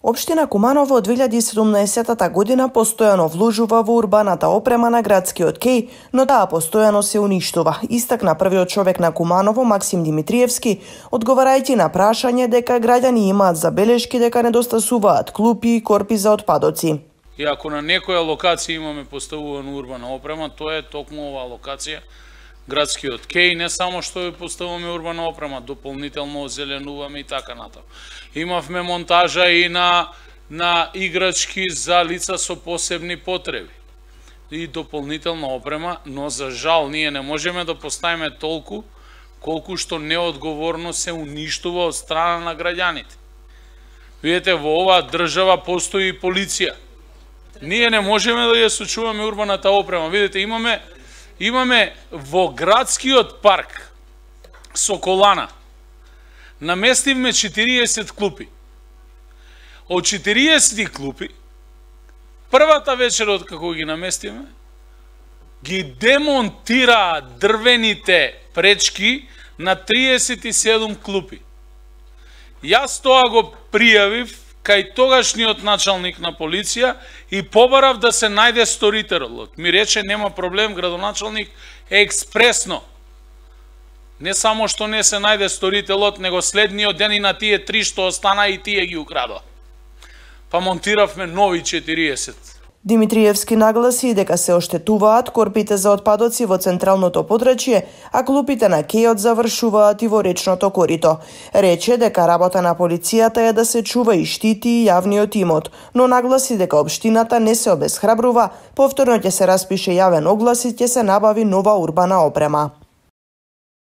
Општина Куманово од 2017 година постојано вложува во урбаната опрема на градскиот кеј, но таа постојано се уништува, истакна првиот човек на Куманово, Максим Димитриевски, одговарајќи на прашање дека граѓани имаат забелешки дека недостасуваат клупи и корпи за отпадоци. И ако на некоја локација имаме поставувана урбана опрема, тоа е токму оваа локација, градскиот кеј, не само што ја поставуваме урбана опрема, дополнително озеленуваме и така натаму. Имавме монтажа и на играчки за лица со посебни потреби и дополнителна опрема, но за жал ние не можеме да поставиме толку колку што неодговорно се уништува од страна на граѓаните. Видете, во оваа држава постои и полиција. Ние не можеме да ја сочуваме урбаната опрема. Видите, имаме во градскиот парк Соколана наместивме 40 клупи. Од 40 клупи, првата вечер од како ги наместиме, ги демонтираа дрвените пречки на 37 клупи. Јас тоа го пријавив кај тогашниот началник на полиција и побарав да се најде сторителот. Ми рече нема проблем, градоначалник, експресно. Не само што не се најде сторителот, него следниот ден и на тие 3 што остана и тие ги украдоа. Па монтиравме нови 40. Димитриевски нагласи дека се оштетуваат корпите за отпадоци во централното подрачје, а клупите на кејот завршуваат и во речното корито. Рече дека работа на полицијата е да се чува и штити јавниот имот, но нагласи дека општината не се обесхрабрува, повторно ќе се распише јавен оглас и ќе се набави нова урбана опрема.